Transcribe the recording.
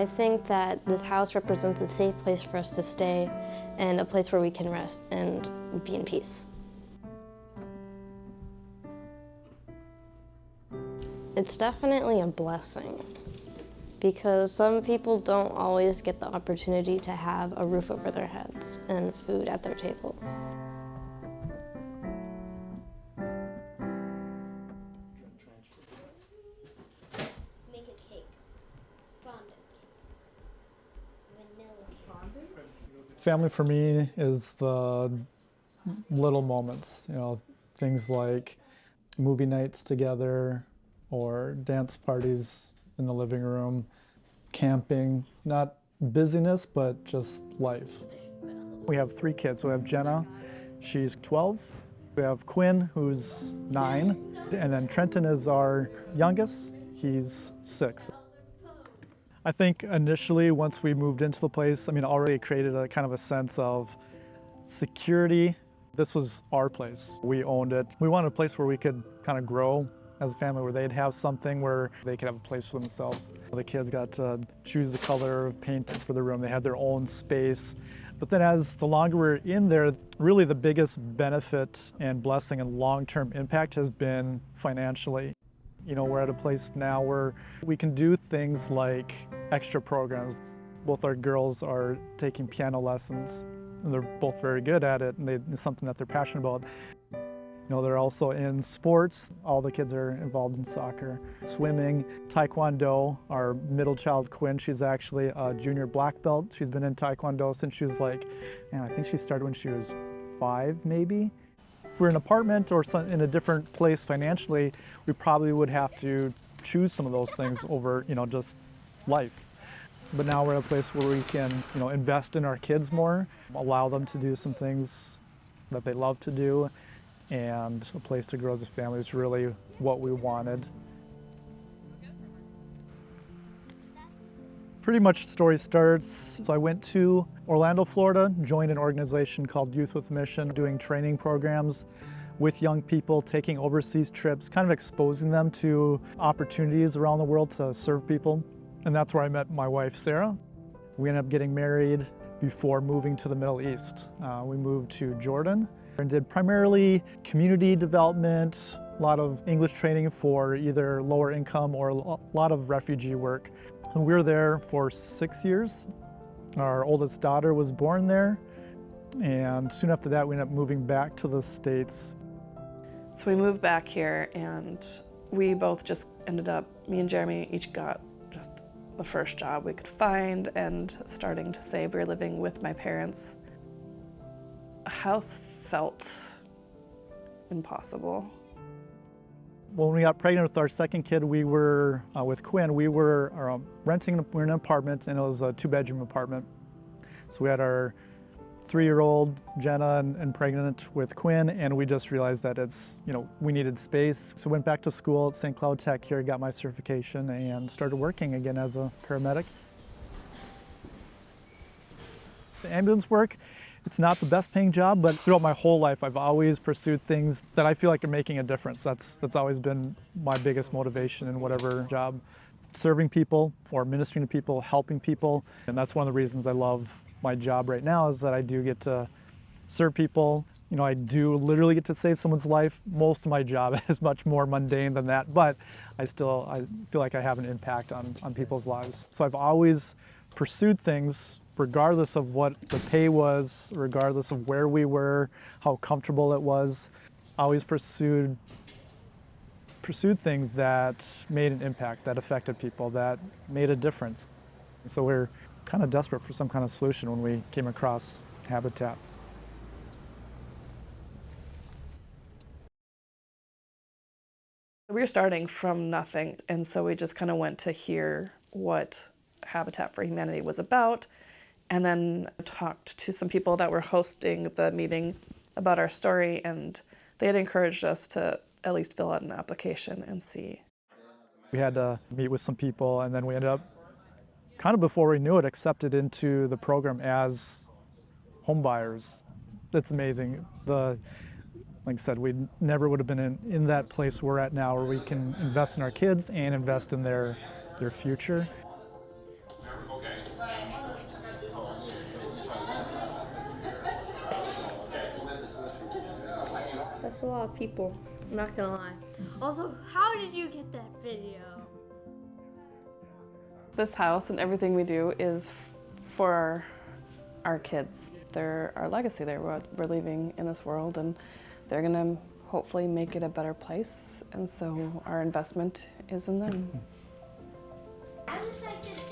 I think that this house represents a safe place for us to stay and a place where we can rest and be in peace. It's definitely a blessing because some people don't always get the opportunity to have a roof over their heads and food at their table. Make a cake. Fondant cake. Vanilla cake. Family for me is the little moments, things like movie nights together or dance parties in the living room, camping, not busyness, but just life. We have 3 kids. We have Jenna, she's 12. We have Quinn, who's 9. And then Trenton is our youngest, he's 6. I think initially, once we moved into the place, already created a kind of a sense of security. This was our place. We owned it. We wanted a place where we could kind of grow as a family, where they'd have something where they could have a place for themselves. The kids got to choose the color of paint for the room. They had their own space. But then as the longer we're in there, really the biggest benefit and blessing and long-term impact has been financially. We're at a place now where we can do things like extra programs. Both our girls are taking piano lessons, and they're both very good at it, and it's something that they're passionate about. They're also in sports. All the kids are involved in soccer, swimming, taekwondo. Our middle child, Quinn, she's actually a junior black belt. She's been in taekwondo since she was I think she started when she was 5, maybe. If we're in an apartment or in a different place financially, we probably would have to choose some of those things over, just life. But now we're at a place where we can, invest in our kids more, allow them to do some things that they love to do, and a place to grow as a family is really what we wanted. Pretty much the story starts, so I went to Orlando, Florida, joined an organization called Youth with Mission, doing training programs with young people, taking overseas trips, kind of exposing them to opportunities around the world to serve people. And that's where I met my wife, Sarah. We ended up getting married before moving to the Middle East. We moved to Jordan and did primarily community development, a lot of English training for either lower income or a lot of refugee work. And we were there for 6 years. Our oldest daughter was born there, and soon after that we ended up moving back to the States. So we moved back here, and we both just ended up, me and Jeremy each got just the first job we could find and starting to save. We were living with my parents. A house felt impossible. When we got pregnant with our second kid, we were, with Quinn, we were renting we were in an apartment, and it was a 2-bedroom apartment. So we had our 3-year-old Jenna and pregnant with Quinn, and we just realized that we needed space. So went back to school at St. Cloud Tech here, got my certification, and started working again as a paramedic. The ambulance work, it's not the best paying job, but throughout my whole life, I've always pursued things that I feel like are making a difference. That's always been my biggest motivation in whatever job. Serving people or ministering to people, helping people. And that's one of the reasons I love my job right now, is that I do get to serve people. I do literally get to save someone's life. Most of my job is much more mundane than that, but I feel like I have an impact on people's lives. So I've always pursued things regardless of what the pay was, regardless of where we were, how comfortable it was. I always pursued things that made an impact, that affected people, that made a difference. So we're kind of desperate for some kind of solution when we came across Habitat. We were starting from nothing, and so we just kind of went to hear what Habitat for Humanity was about, and then talked to some people that were hosting the meeting about our story, and they had encouraged us to at least fill out an application and see. We had to meet with some people, and then we ended up, kind of before we knew it, accepted into the program as home buyers. It's amazing. Like I said, we never would have been in that place we're at now, where we can invest in our kids and invest in their future. That's a lot of people, I'm not gonna lie. Also, how did you get that video? This house and everything we do is for our kids. They're our legacy. They're what we're leaving in this world, and they're gonna hopefully make it a better place. And so our investment is in them. I wish I could